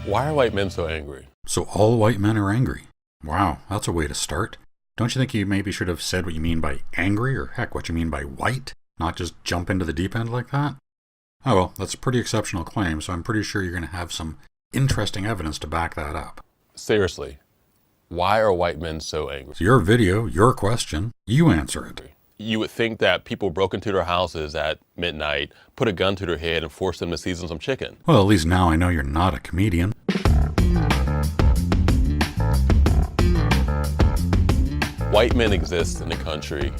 Why are white men so angry? So all white men are angry. Wow, that's a way to start. Don't you think you maybe should have said what you mean by angry, or heck, what you mean by white? Not just jump into the deep end like that? Oh well, that's a pretty exceptional claim, so I'm pretty sure you're going to have some interesting evidence to back that up. Seriously, why are white men so angry? It's your video, your question, you answer it. You would think that people broke into their houses at midnight, put a gun to their head, and forced them to season some chicken. Well, at least now I know you're not a comedian. White men exist in a country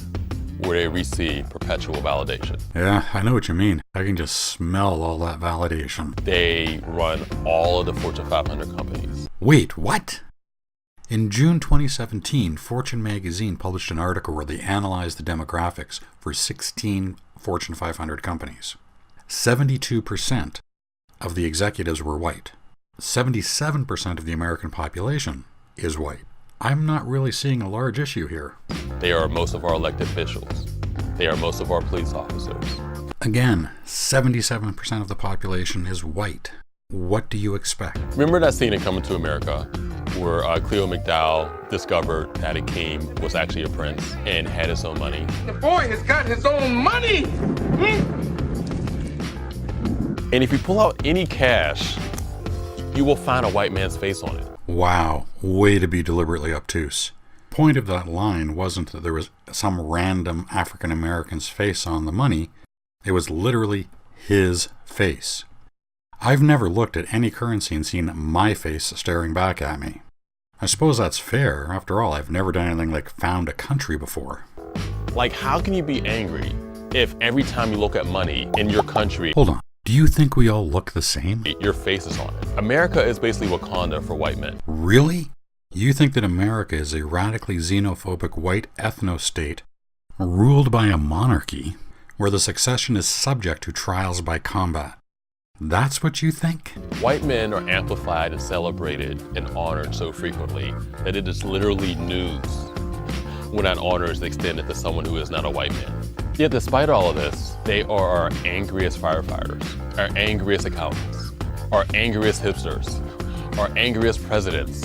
where they receive perpetual validation. Yeah, I know what you mean. I can just smell all that validation. They run all of the Fortune 500 companies. Wait, what? In June 2017, Fortune magazine published an article where they analyzed the demographics for 16 Fortune 500 companies. 72% of the executives were white. 77% of the American population is white. I'm not really seeing a large issue here. They are most of our elected officials. They are most of our police officers. Again, 77% of the population is white. What do you expect? Remember that scene in Coming to America where Cleo McDowell discovered that a king was actually a prince and had his own money? The boy has got his own money! And if you pull out any cash, you will find a white man's face on it. Wow, way to be deliberately obtuse. Point of that line wasn't that there was some random African American's face on the money. It was literally his face. I've never looked at any currency and seen my face staring back at me. I suppose that's fair. After all, I've never done anything like found a country before. Like, how can you be angry if every time you look at money in your country... Hold on. Do you think we all look the same? Your face is on it. America is basically Wakanda for white men. Really? You think that America is a radically xenophobic white ethno-state ruled by a monarchy where the succession is subject to trials by combat? That's what you think? White men are amplified and celebrated and honored so frequently that it is literally news when an honor is extended to someone who is not a white man. Yet despite all of this, they are our angriest firefighters, our angriest accountants, our angriest hipsters, our angriest presidents.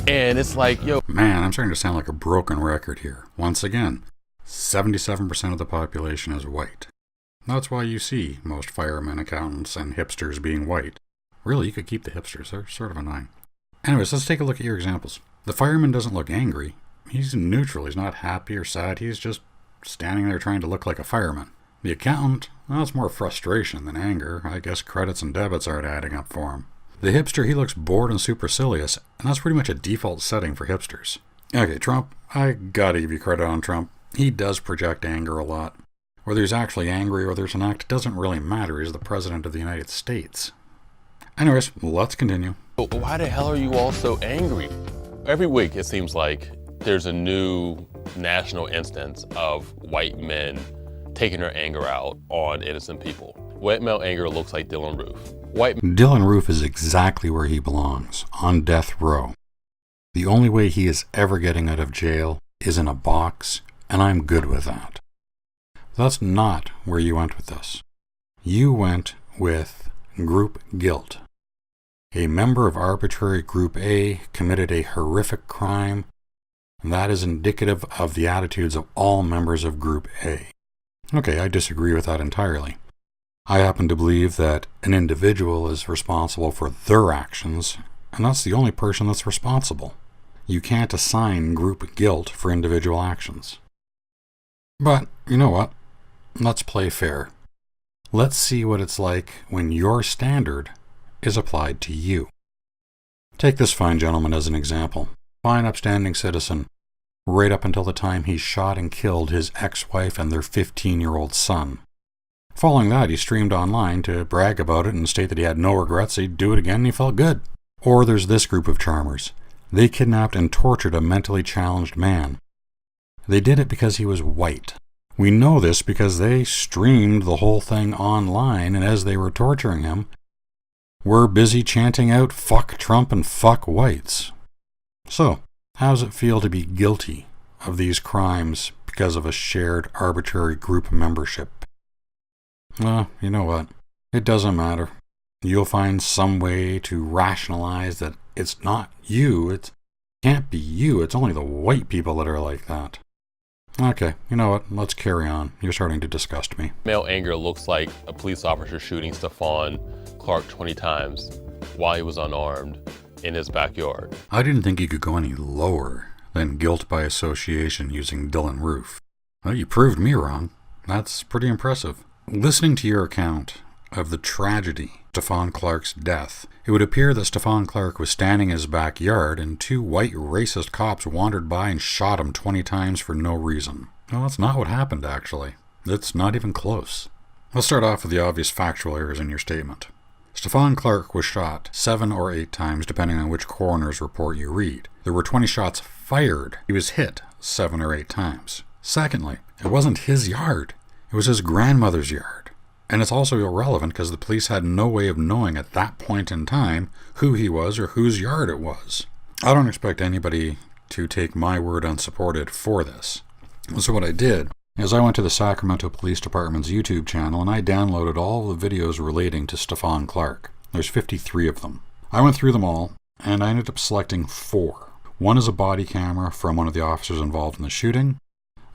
And it's like, yo... Man, I'm starting to sound like a broken record here. Once again, 77% of the population is white. That's why you see most firemen, accountants, and hipsters being white. Really, you could keep the hipsters. They're sort of annoying. Anyways, let's take a look at your examples. The fireman doesn't look angry. He's neutral. He's not happy or sad. He's just standing there trying to look like a fireman. The accountant, well, it's more frustration than anger. I guess credits and debits aren't adding up for him. The hipster, he looks bored and supercilious, and that's pretty much a default setting for hipsters. Okay, Trump, I gotta give you credit on Trump. He does project anger a lot. Whether he's actually angry or there's an act doesn't really matter. He's the president of the United States. Anyways, let's continue. But why the hell are you all so angry? Every week, it seems like there's a new national instance of white men taking their anger out on innocent people. White male anger looks like Dylan Roof. Dylan Roof is exactly where he belongs, on death row. The only way he is ever getting out of jail is in a box, and I'm good with that. That's not where you went with this. You went with group guilt. A member of arbitrary Group A committed a horrific crime. That is indicative of the attitudes of all members of Group A. Okay, I disagree with that entirely. I happen to believe that an individual is responsible for their actions, and that's the only person that's responsible. You can't assign group guilt for individual actions. But, you know what? Let's play fair. Let's see what it's like when your standard is applied to you. Take this fine gentleman as an example. Fine, upstanding citizen, right up until the time he shot and killed his ex-wife and their 15-year-old son. Following that, he streamed online to brag about it and state that he had no regrets, he'd do it again, and he felt good. Or there's this group of charmers. They kidnapped and tortured a mentally challenged man. They did it because he was white. We know this because they streamed the whole thing online, and as they were torturing him, were busy chanting out, "Fuck Trump and fuck whites." So, how does it feel to be guilty of these crimes because of a shared arbitrary group membership? Well, you know what? It doesn't matter. you'll find some way to rationalize that it's not you, it can't be you, it's only the white people that are like that. Okay, you know what, let's carry on. You're starting to disgust me. Male anger looks like a police officer shooting Stephon Clark 20 times while he was unarmed in his backyard. I didn't think you could go any lower than guilt by association using Dylan Roof. Well, you proved me wrong. That's pretty impressive. Listening to your account of the tragedy of Stephon Clark's death, it would appear that Stephon Clark was standing in his backyard and two white racist cops wandered by and shot him 20 times for no reason. Well, that's not what happened, actually. It's not even close. Let's start off with the obvious factual errors in your statement. Stephon Clark was shot 7 or 8 times, depending on which coroner's report you read. There were 20 shots fired. He was hit 7 or 8 times. Secondly, it wasn't his yard. It was his grandmother's yard. And it's also irrelevant because the police had no way of knowing at that point in time who he was or whose yard it was. I don't expect anybody to take my word unsupported for this. So what I did is I went to the Sacramento Police Department's YouTube channel and I downloaded all the videos relating to Stephon Clark. There's 53 of them. I went through them all and I ended up selecting 4. One is a body camera from one of the officers involved in the shooting.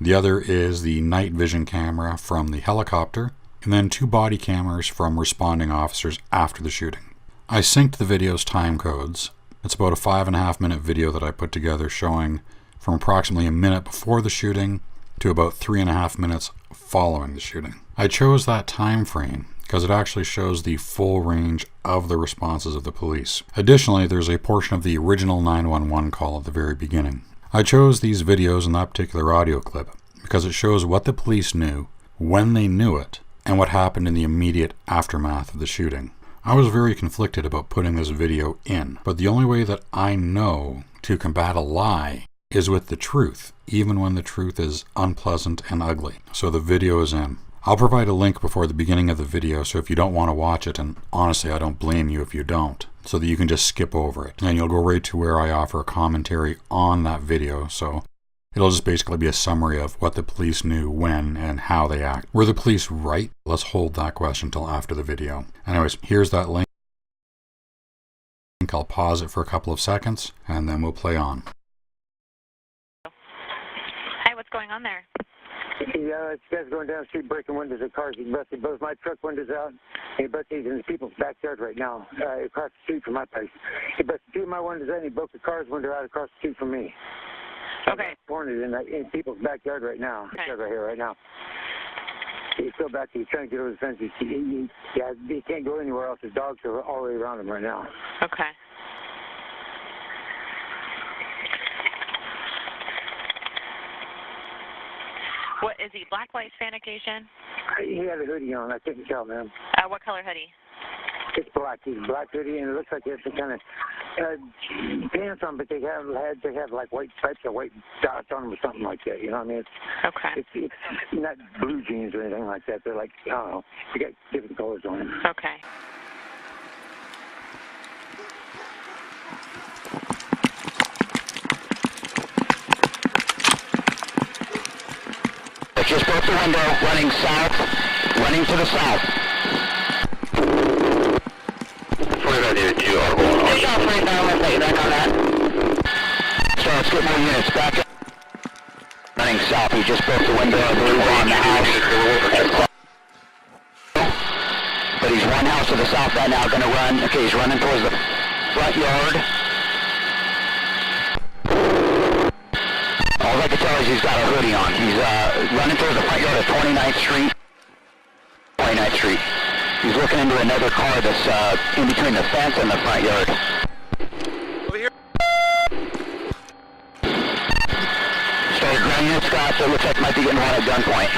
The other is the night vision camera from the helicopter, and then 2 body cameras from responding officers after the shooting. I synced the video's time codes. It's about a 5.5 minute video that I put together showing from approximately a minute before the shooting to about 3.5 minutes following the shooting. I chose that time frame because it actually shows the full range of the responses of the police. Additionally, there's a portion of the original 911 call at the very beginning. I chose these videos and that particular audio clip because it shows what the police knew, when they knew it, and what happened in the immediate aftermath of the shooting. I was very conflicted about putting this video in, but the only way that I know to combat a lie is with the truth, even when the truth is unpleasant and ugly. So the video is in. I'll provide a link before the beginning of the video, so if you don't want to watch it, and honestly I don't blame you if you don't, so that you can just skip over it. And you'll go right to where I offer a commentary on that video, so it'll just basically be a summary of what the police knew, when, and how they act. Were the police right? Let's hold that question till after the video. Anyways, here's that link. I'll pause it for a couple of seconds, and then we'll play on. Hi, what's going on there? Yeah, it's guys going down the street breaking windows of cars. He busted both my truck windows out. He busted in people's backyard right now, across the street from my place. He busted 2 of my windows out and he broke the car's window out across the street from me. Okay. Cornered in people's backyard right now. Okay. Right here right now. He's still back there. He's trying to get over the fence. He can't go anywhere else. His dogs are all the way around him right now. Okay. What is he? Black, white, Hispanic, Asian? He had a hoodie on. I couldn't tell, man. What color hoodie? It's black. He's black hoodie, and it looks like he has some kind of pants on, but they have like white stripes or white dots on them or something like that. You know what I mean? It's not blue jeans or anything like that. They're like, I don't know. They got different colors on them. Okay. Just broke the window, running south, running to the south. 4982, are going on. Take off right now, let's get back on that. So let's get more units back up. Running south, he just broke the window, I believe, on the house. But he's one house to the south right now, gonna run. Okay, he's running towards the front yard. All I can tell is he's got a hoodie on. He's running towards the front yard of 29th Street. 29th Street. He's looking into another car that's in between the fence and the front yard. Over here. Started running at Scott, so it looks like might be getting one at gunpoint.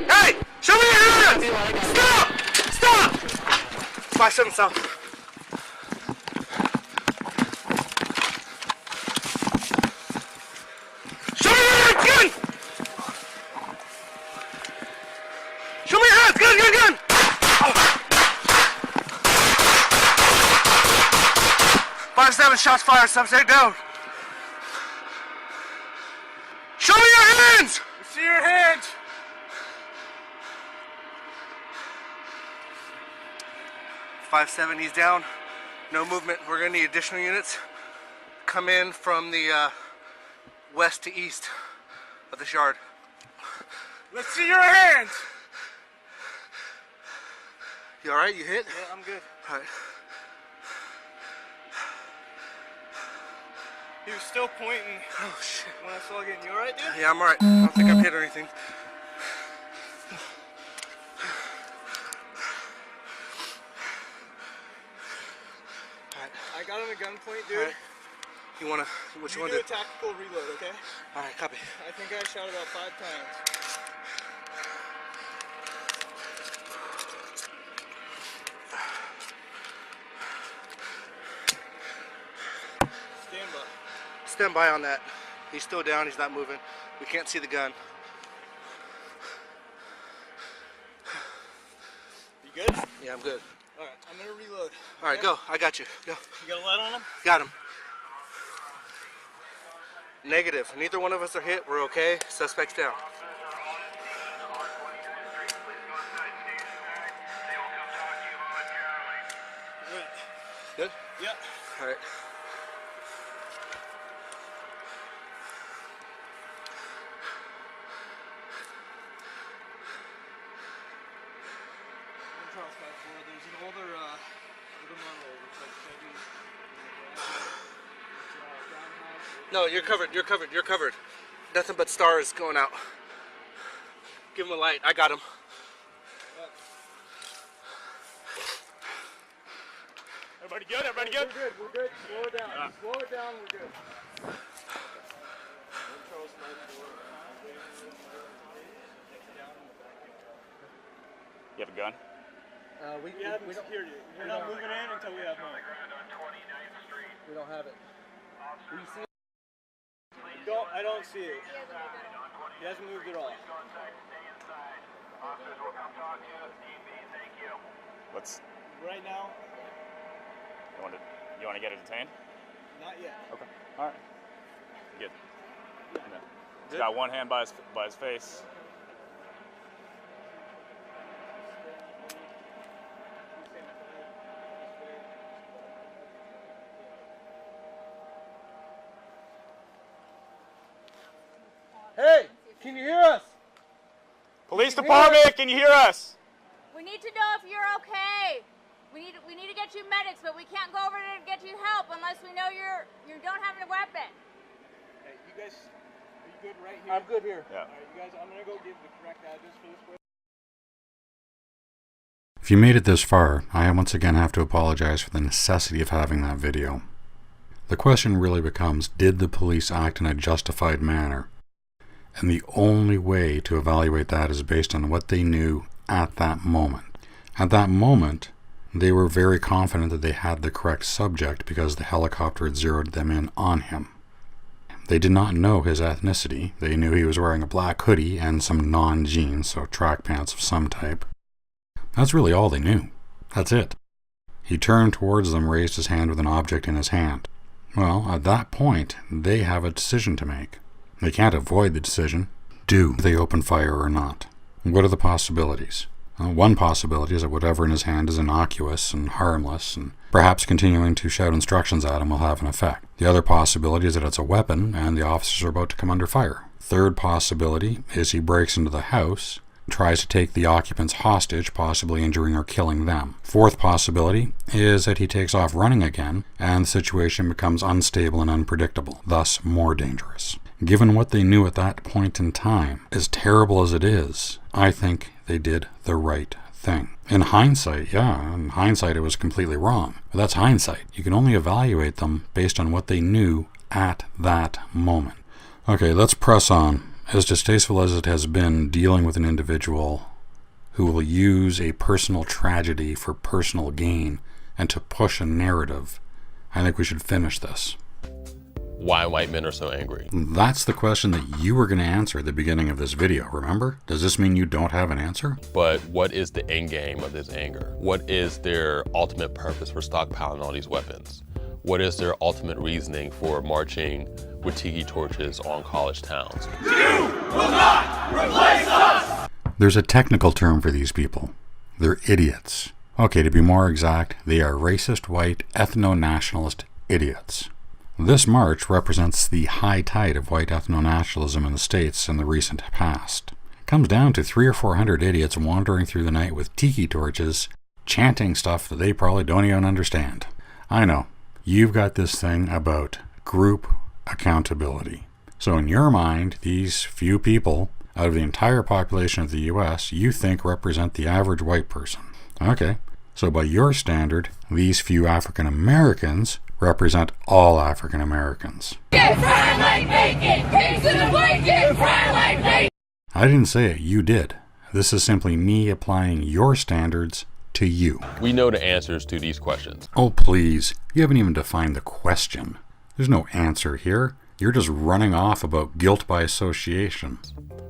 Hey! Show me your hands! Stop! Stop! 5-7 south. Show me your hands! Gun! Oh. 5-7 shots fired, subject down. Show me your hands! See your hands! 5-7, he's down. No movement. We're gonna need additional units. Come in from the west to east of this yard. Let's see your hands. You all right? You hit? Yeah, I'm good. All right. He was still pointing. Oh shit. When I saw getting, you all right, dude? Yeah, I'm all right. I don't think I'm hit or anything. I got him at gunpoint, dude. Right. You wanna? What you wanna do? A tactical reload, okay? All right, copy. I think I shot about 5 times. Stand by. Stand by on that. He's still down. He's not moving. We can't see the gun. You good? Yeah, I'm good. All right, I'm gonna reload. All right, okay? go. I got you. Go. You got a light on him? Got him. Negative. Neither one of us are hit. We're okay. Suspect's down. Good? Yep. All right. There's an older model, looks like Chevy. No, you're covered. You're covered. You're covered. Nothing but stars going out. Give him a light. I got him. Everybody good? Everybody good? We're good. We're good. Slow it down. Slow it down. We're good. You have a gun? We have security. We're not moving in until we have money. We don't have it. Do you see it? I don't see it. He hasn't moved at all. Let's. Right now, You want to get it detained? not yet. Okay. All right. Good. He's got one hand by his face. Hey, can you hear us? Police department, can you hear us? We need to know if you're okay. We need to get you medics, but we can't go over there to get you help unless we know you don't have a weapon. Hey, you guys, are you good right here? I'm good here. Yeah. All right, you guys, I'm gonna go give the correct address for this place. If you made it this far, I once again have to apologize for the necessity of having that video. The question really becomes, did the police act in a justified manner? And the only way to evaluate that is based on what they knew at that moment. At that moment, they were very confident that they had the correct subject because the helicopter had zeroed them in on him. They did not know his ethnicity. They knew he was wearing a black hoodie and some non-jeans, so track pants of some type. That's really all they knew. That's it. He turned towards them, raised his hand with an object in his hand. Well, at that point, they have a decision to make. They can't avoid the decision. Do they open fire or not? What are the possibilities? One possibility is that whatever in his hand is innocuous and harmless, and perhaps continuing to shout instructions at him will have an effect. The other possibility is that it's a weapon and the officers are about to come under fire. Third possibility is he breaks into the house, tries to take the occupants hostage, possibly injuring or killing them. Fourth possibility is that he takes off running again and the situation becomes unstable and unpredictable, thus more dangerous. Given what they knew at that point in time, as terrible as it is, I think they did the right thing. In hindsight, it was completely wrong. But that's hindsight. You can only evaluate them based on what they knew at that moment. Okay, let's press on. As distasteful as it has been dealing with an individual who will use a personal tragedy for personal gain and to push a narrative, I think we should finish this. Why white men are so angry. That's the question that you were going to answer at the beginning of this video, remember? Does this mean you don't have an answer? But what is the end game of this anger? What is their ultimate purpose for stockpiling all these weapons? What is their ultimate reasoning for marching with tiki torches on college towns? You will not replace us! There's a technical term for these people. They're idiots. Okay, to be more exact, they are racist, white, ethno-nationalist idiots. This march represents the high tide of white ethno-nationalism in the States in the recent past. It comes down to 300 or 400 idiots wandering through the night with tiki torches, chanting stuff that they probably don't even understand. I know, you've got this thing about group accountability. So in your mind, these few people out of the entire population of the US, you think represent the average white person. Okay, so by your standard, these few African Americans represent all African Americans. Get fried like bacon! Pigs in a blanket! Fried like bacon! I didn't say it, you did. This is simply me applying your standards to you. We know the answers to these questions. Oh, please. You haven't even defined the question. There's no answer here. You're just running off about guilt by association.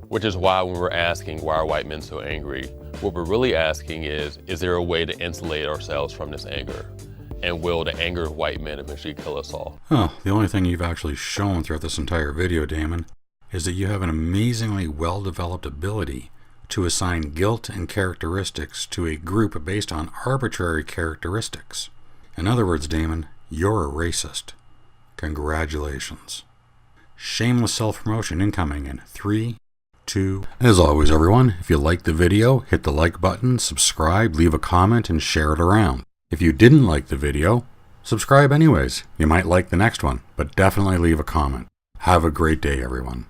Which is why when we're asking why are white men so angry, what we're really asking is there a way to insulate ourselves from this anger? And will the anger of white men eventually kill us all? Oh, the only thing you've actually shown throughout this entire video, Damon, is that you have an amazingly well-developed ability to assign guilt and characteristics to a group based on arbitrary characteristics. In other words, Damon, you're a racist. Congratulations. Shameless self-promotion incoming in 3, 2... As always, everyone, if you liked the video, hit the like button, subscribe, leave a comment, and share it around. If you didn't like the video, subscribe anyways. You might like the next one, but definitely leave a comment. Have a great day, everyone.